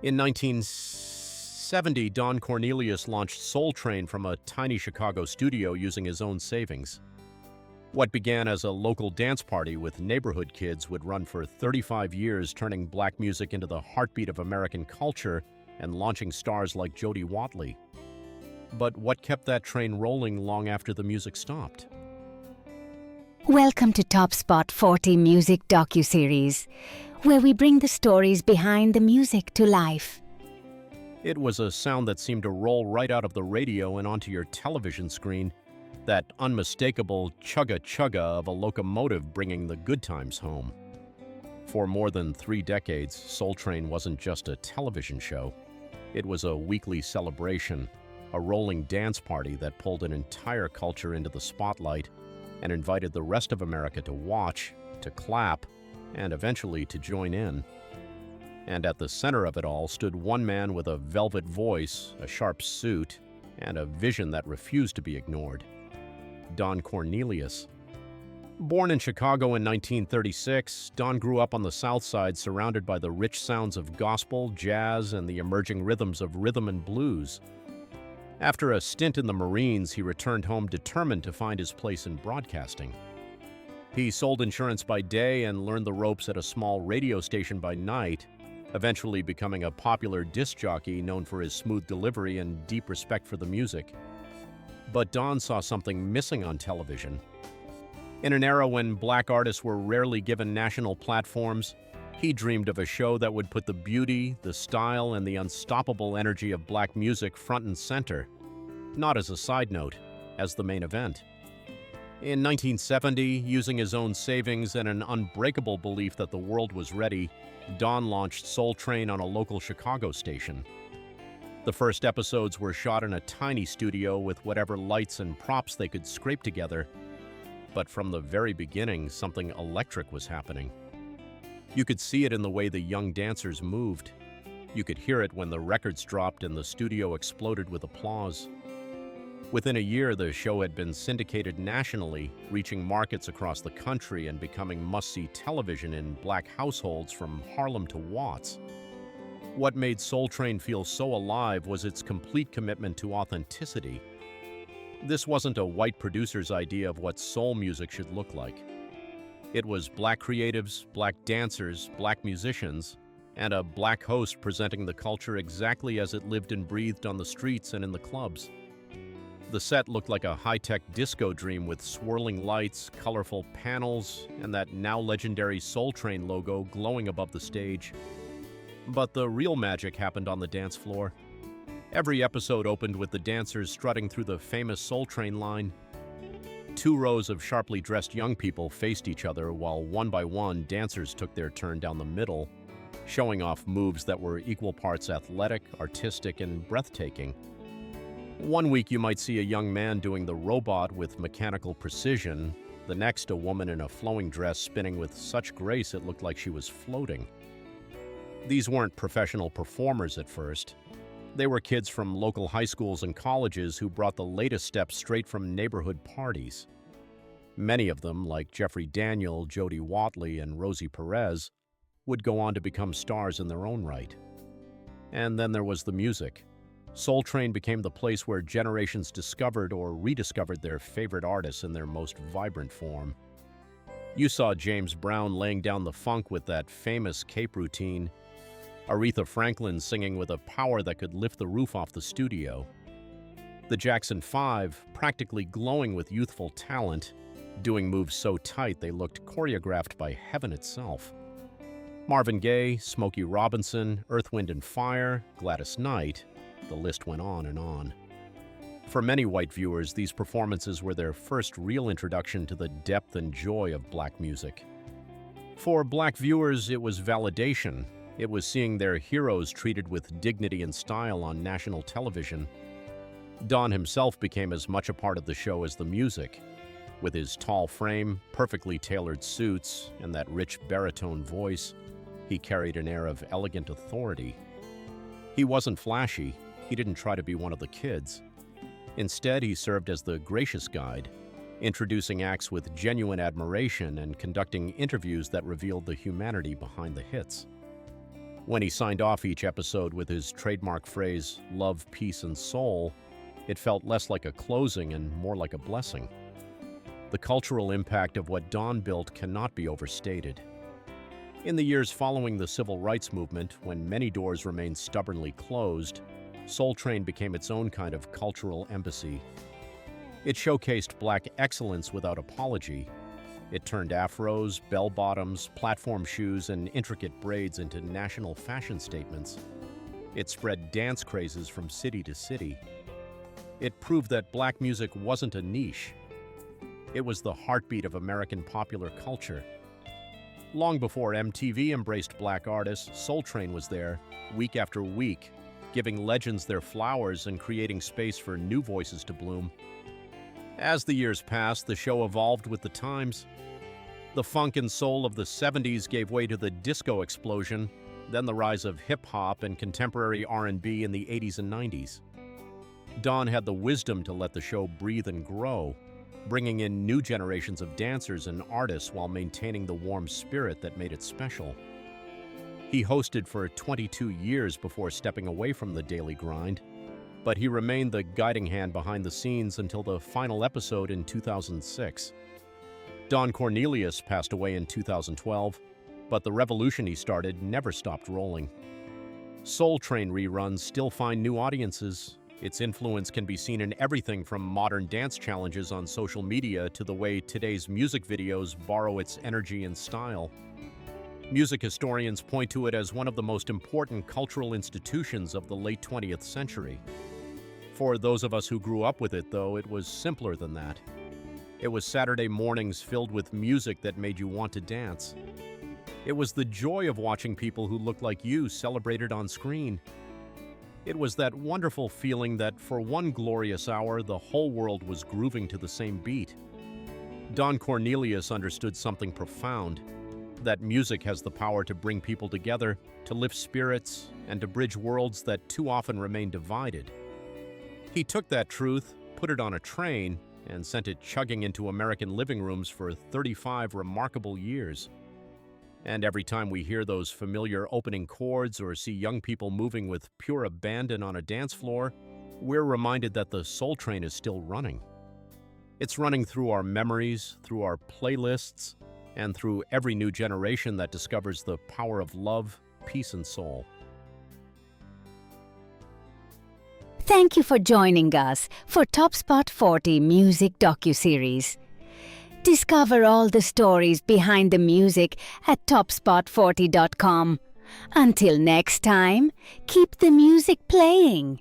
In 1970, Don Cornelius launched Soul Train from a tiny Chicago studio using his own savings. What began as a local dance party with neighborhood kids would run for 35 years, turning black music into the heartbeat of American culture and launching stars like Jody Watley. But what kept that train rolling long after the music stopped? Welcome to Top Spot 40 Music Docuseries, where we bring the stories behind the music to life. It was a sound that seemed to roll right out of the radio and onto your television screen, that unmistakable chugga-chugga of a locomotive bringing the good times home. For more than 3 decades, Soul Train wasn't just a television show. It was a weekly celebration, a rolling dance party that pulled an entire culture into the spotlight and invited the rest of America to watch, to clap, and eventually to join in. And at the center of it all stood one man with a velvet voice, a sharp suit, and a vision that refused to be ignored. Don Cornelius. Born in Chicago in 1936, Don grew up on the South Side surrounded by the rich sounds of gospel, jazz, and the emerging rhythms of rhythm and blues. After a stint in the Marines, he returned home determined to find his place in broadcasting. He sold insurance by day and learned the ropes at a small radio station by night, eventually becoming a popular disc jockey known for his smooth delivery and deep respect for the music. But Don saw something missing on television. In an era when black artists were rarely given national platforms, he dreamed of a show that would put the beauty, the style, and the unstoppable energy of black music front and center, not as a side note, as the main event. In 1970, using his own savings and an unbreakable belief that the world was ready, Don launched Soul Train on a local Chicago station. The first episodes were shot in a tiny studio with whatever lights and props they could scrape together. But from the very beginning, something electric was happening. You could see it in the way the young dancers moved. You could hear it when the records dropped and the studio exploded with applause. Within a year, the show had been syndicated nationally, reaching markets across the country and becoming must-see television in black households from Harlem to Watts. What made Soul Train feel so alive was its complete commitment to authenticity. This wasn't a white producer's idea of what soul music should look like. It was black creatives, black dancers, black musicians, and a black host presenting the culture exactly as it lived and breathed on the streets and in the clubs. The set looked like a high-tech disco dream with swirling lights, colorful panels, and that now legendary Soul Train logo glowing above the stage. But the real magic happened on the dance floor. Every episode opened with the dancers strutting through the famous Soul Train line. 2 rows of sharply dressed young people faced each other while one by one dancers took their turn down the middle, showing off moves that were equal parts athletic, artistic, and breathtaking. One week you might see a young man doing the robot with mechanical precision, the next a woman in a flowing dress spinning with such grace it looked like she was floating. These weren't professional performers at first. They were kids from local high schools and colleges who brought the latest steps straight from neighborhood parties. Many of them, like Jeffrey Daniel, Jody Watley, and Rosie Perez, would go on to become stars in their own right. And then there was the music. Soul Train became the place where generations discovered or rediscovered their favorite artists in their most vibrant form. You saw James Brown laying down the funk with that famous cape routine, Aretha Franklin singing with a power that could lift the roof off the studio, the Jackson 5 practically glowing with youthful talent, doing moves so tight they looked choreographed by heaven itself. Marvin Gaye, Smokey Robinson, Earth, Wind and Fire, Gladys Knight, the list went on and on. For many white viewers, these performances were their first real introduction to the depth and joy of black music. For black viewers, it was validation. It was seeing their heroes treated with dignity and style on national television. Don himself became as much a part of the show as the music. With his tall frame, perfectly tailored suits, and that rich baritone voice, he carried an air of elegant authority. He wasn't flashy. He didn't try to be one of the kids. Instead, he served as the gracious guide, introducing acts with genuine admiration and conducting interviews that revealed the humanity behind the hits. When he signed off each episode with his trademark phrase, "Love, Peace, and Soul," it felt less like a closing and more like a blessing. The cultural impact of what Don built cannot be overstated. In the years following the civil rights movement, when many doors remained stubbornly closed, Soul Train became its own kind of cultural embassy. It showcased Black excellence without apology. It turned afros, bell-bottoms, platform shoes, and intricate braids into national fashion statements. It spread dance crazes from city to city. It proved that Black music wasn't a niche. It was the heartbeat of American popular culture. Long before MTV embraced Black artists, Soul Train was there, week after week, giving legends their flowers and creating space for new voices to bloom. As the years passed, the show evolved with the times. The funk and soul of the 70s gave way to the disco explosion, then the rise of hip-hop and contemporary R&B in the 80s and 90s. Don had the wisdom to let the show breathe and grow, bringing in new generations of dancers and artists while maintaining the warm spirit that made it special. He hosted for 22 years before stepping away from the daily grind, but he remained the guiding hand behind the scenes until the final episode in 2006. Don Cornelius passed away in 2012, but the revolution he started never stopped rolling. Soul Train reruns still find new audiences. Its influence can be seen in everything from modern dance challenges on social media to the way today's music videos borrow its energy and style. Music historians point to it as one of the most important cultural institutions of the late 20th century. For those of us who grew up with it, though, it was simpler than that. It was Saturday mornings filled with music that made you want to dance. It was the joy of watching people who looked like you celebrated on screen. It was that wonderful feeling that for one glorious hour, the whole world was grooving to the same beat. Don Cornelius understood something profound, that music has the power to bring people together, to lift spirits, and to bridge worlds that too often remain divided. He took that truth, put it on a train, and sent it chugging into American living rooms for 35 remarkable years. And every time we hear those familiar opening chords or see young people moving with pure abandon on a dance floor, we're reminded that the Soul Train is still running. It's running through our memories, through our playlists, and through every new generation that discovers the power of love, peace, and soul. Thank you for joining us for Top Spot 40 Music Docuseries. Discover all the stories behind the music at topspot40.com. Until next time, keep the music playing.